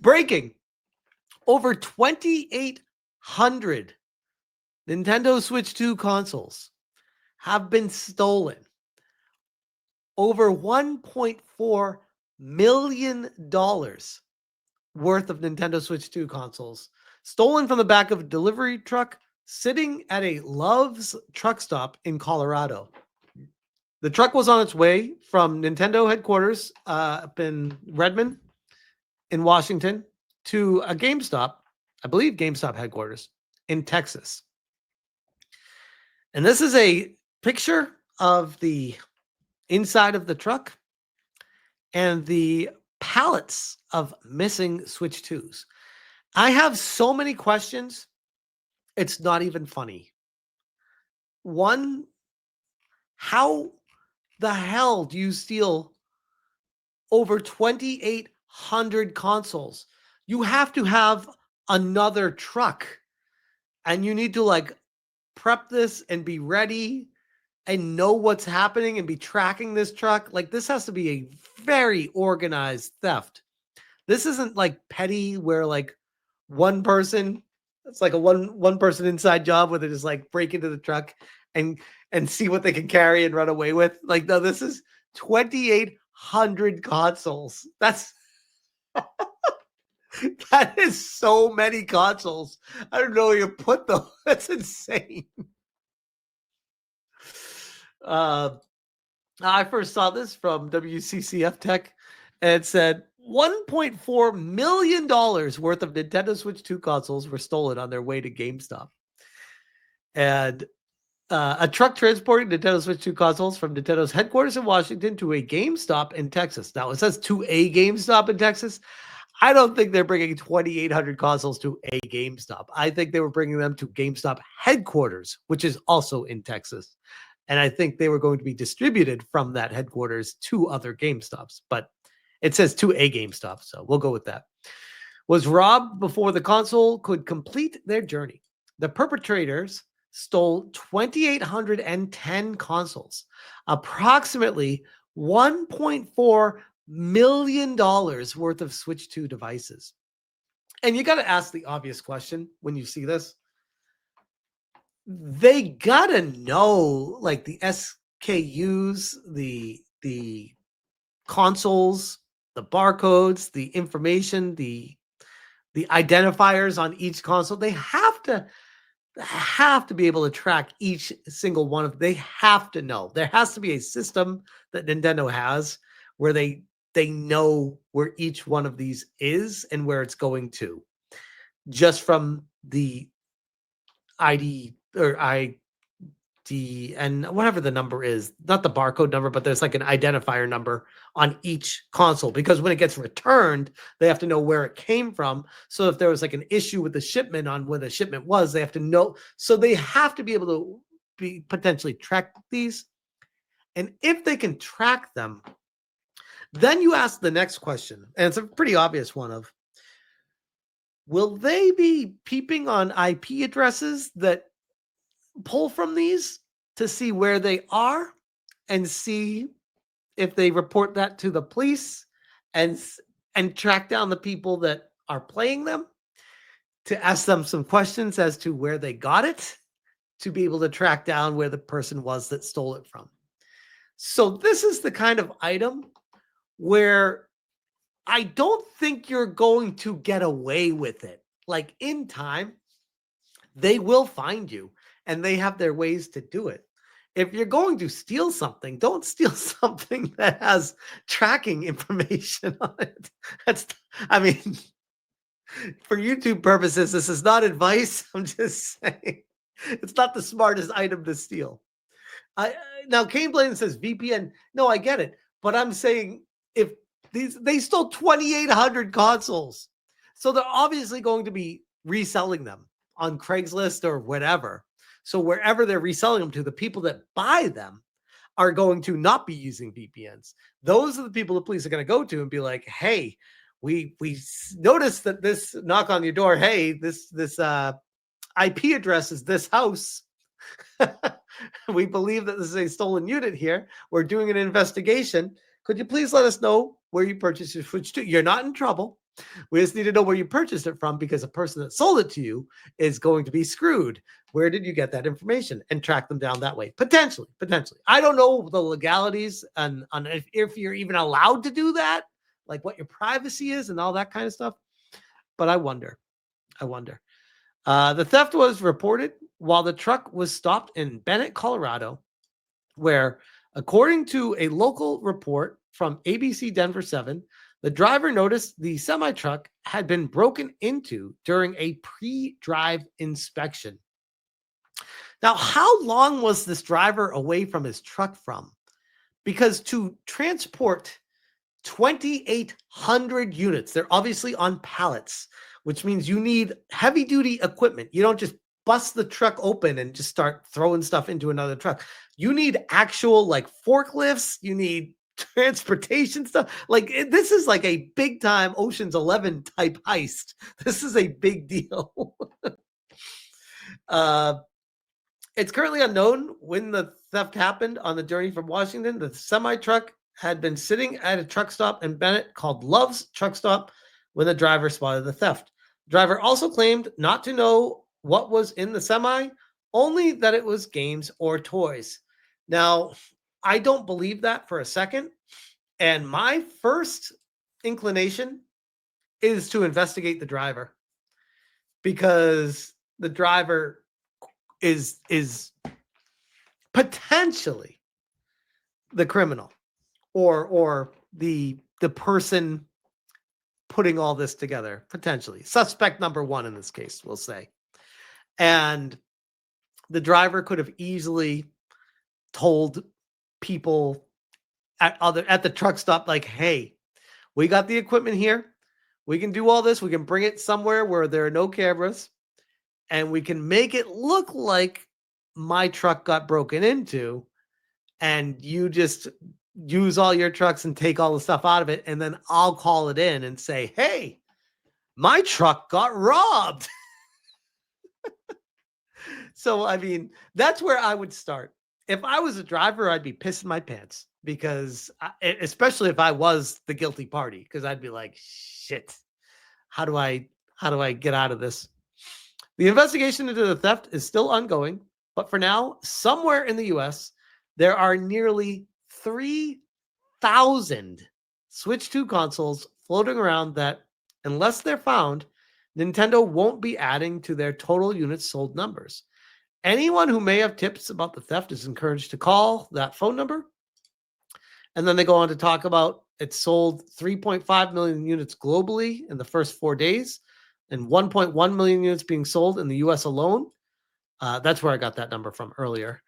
Breaking. Over 2,800 Nintendo Switch 2 consoles have been stolen. Over $1.4 million worth of Nintendo Switch 2 consoles stolen from the back of a delivery truck sitting at a Love's truck stop in Colorado. The truck was on its way from Nintendo headquarters up in Redmond in Washington to a GameStop, I believe GameStop headquarters in Texas. And this is a picture of the inside of the truck and the pallets of missing Switch 2s. I have so many questions, it's not even funny. One, how the hell do you steal over 2,800 consoles? You have to have another truck, and you need to like prep this and be ready and know what's happening and be tracking this truck. Like, this has to be a very organized theft. This isn't like petty where like one person, it's like a one person inside job where they just like break into the truck and see what they can carry and run away with. Like, no, this is 2,800 consoles. That's that is so many consoles. I don't know where you put them. That's insane. I first saw this from WCCF Tech, and it said $1.4 million worth of Nintendo Switch 2 consoles were stolen on their way to GameStop. And a truck transporting Nintendo Switch 2 consoles from Nintendo's headquarters in Washington to a GameStop in Texas. Now, it says to a GameStop in Texas. I don't think they're bringing 2,800 consoles to a GameStop. I think they were bringing them to GameStop headquarters, which is also in Texas. And I think they were going to be distributed from that headquarters to other GameStops. But it says to a GameStop, so we'll go with that. Was robbed before the console could complete their journey. The perpetrators stole 2,810 consoles, approximately $1.4 million worth of Switch 2 devices. And you got to ask the obvious question when you see this. They got to know like the SKUs, the consoles, the barcodes, the information, the identifiers on each console. They have to be able to track each single one of. They have to know. There has to be a system that Nintendo has where they know where each one of these is and where it's going to, just from the ID or ID and whatever the number is, not the barcode number, but there's like an identifier number on each console, because when it gets returned, they have to know where it came from. So if there was like an issue with the shipment on where the shipment was, they have to know. So they have to be able to be potentially track these. And if they can track them, then you ask the next question, and it's a pretty obvious one of, will they be peeping on IP addresses that pull from these to see where they are and see if they report that to the police and track down the people that are playing them, to ask them some questions as to where they got it, to be able to track down where the person was that stole it from. So this is the kind of item where I don't think you're going to get away with it. Like, in time, they will find you, and they have their ways to do it. If you're going to steal something, don't steal something that has tracking information on it. I mean, for YouTube purposes, this is not advice. I'm just saying it's not the smartest item to steal. Now, Kane Blaine says VPN. No, I get it. But I'm saying if they stole 2,800 consoles, so they're obviously going to be reselling them on Craigslist or whatever. So wherever they're reselling them to, the people that buy them are going to not be using VPNs. Those are the people the police are going to go to and be like, hey, we noticed that this knock on your door, hey, this IP address is this house. We believe that this is a stolen unit here. We're doing an investigation. Could you please let us know where you purchased your Switch 2? You're not in trouble. We just need to know where you purchased it from because the person that sold it to you is going to be screwed. Where did you get that information? And track them down that way. Potentially. I don't know the legalities on if you're even allowed to do that, like what your privacy is and all that kind of stuff. But I wonder. The theft was reported while the truck was stopped in Bennett, Colorado, where, according to a local report from ABC Denver 7, the driver noticed the semi truck had been broken into during a pre drive inspection. Now, how long was this driver away from his truck from? Because to transport 2,800 units, they're obviously on pallets, which means you need heavy duty equipment. You don't just bust the truck open and just start throwing stuff into another truck. You need actual like forklifts, you need transportation stuff. This is like a big time Ocean's 11 type heist. This is a big deal. It's currently unknown when the theft happened on the journey from Washington. The semi truck had been sitting at a truck stop in Bennett called Love's Truck Stop when the driver spotted the theft. The driver also claimed not to know what was in the semi, only that it was games or toys. Now, I don't believe that for a second. And my first inclination is to investigate the driver, because the driver is potentially the criminal or the person putting all this together, potentially suspect number one in this case, we'll say. And the driver could have easily told people at the truck stop, like, hey, we got the equipment here, we can do all this, we can bring it somewhere where there are no cameras, and we can make it look like my truck got broken into, and you just use all your trucks and take all the stuff out of it, and then I'll call it in and say, hey, my truck got robbed. So, I mean, that's where I would start. If I was a driver, I'd be pissing my pants, because especially if I was the guilty party, because I'd be like, shit, how do I get out of this? The investigation into the theft is still ongoing, but for now, somewhere in the US, there are nearly 3,000 Switch 2 consoles floating around that, unless they're found, Nintendo won't be adding to their total units sold numbers. Anyone who may have tips about the theft is encouraged to call that phone number. And then they go on to talk about it sold 3.5 million units globally in the first 4 days, and 1.1 million units being sold in the US alone. That's where I got that number from earlier.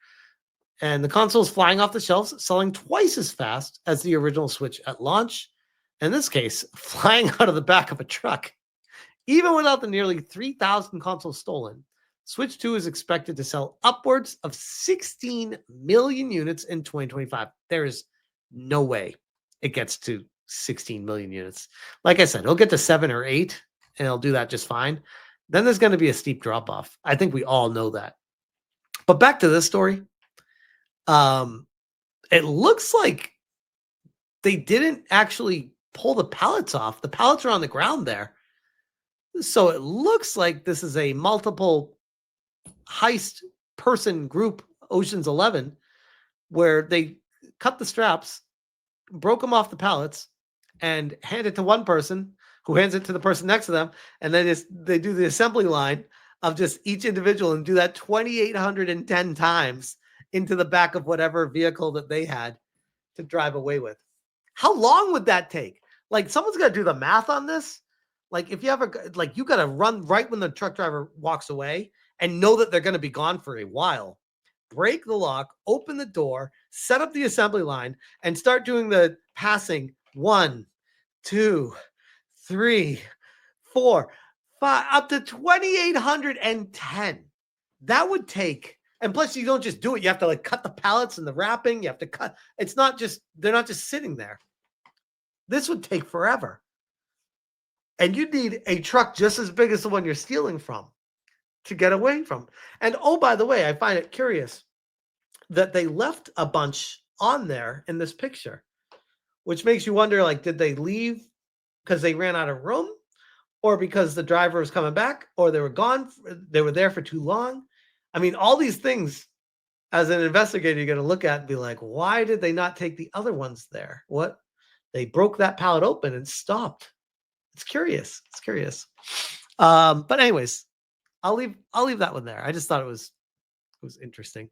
And the console is flying off the shelves, selling twice as fast as the original Switch at launch. In this case, flying out of the back of a truck. Even without the nearly 3,000 consoles stolen, Switch 2 is expected to sell upwards of 16 million units in 2025. There is no way it gets to 16 million units. Like I said, it'll get to 7 or 8, and it'll do that just fine. Then there's going to be a steep drop off. I think we all know that. But back to this story. It looks like they didn't actually pull the pallets off. The pallets are on the ground there. So it looks like this is a multiple heist person group, Ocean's 11, where they cut the straps, broke them off the pallets, and hand it to one person who hands it to the person next to them. And then they do the assembly line of just each individual and do that 2,810 times into the back of whatever vehicle that they had to drive away with. How long would that take? Like, someone's got to do the math on this. Like, if you have you got to run right when the truck driver walks away and know that they're going to be gone for a while. Break the lock, open the door, set up the assembly line, and start doing the passing 1, 2, 3, 4, 5, up to 2,810. That would take, and plus you don't just do it. You have to cut the pallets and the wrapping. You have to cut. It's not just, they're not just sitting there. This would take forever. And you need a truck just as big as the one you're stealing from to get away from. And oh, by the way, I find it curious that they left a bunch on there in this picture, which makes you wonder, did they leave because they ran out of room, or because the driver was coming back, or they were gone, they were there for too long. I mean, all these things as an investigator, you're going to look at and be like, why did they not take the other ones there? What? They broke that pallet open and stopped. It's curious. It's curious. But anyways, I'll leave that one there. I just thought it was interesting.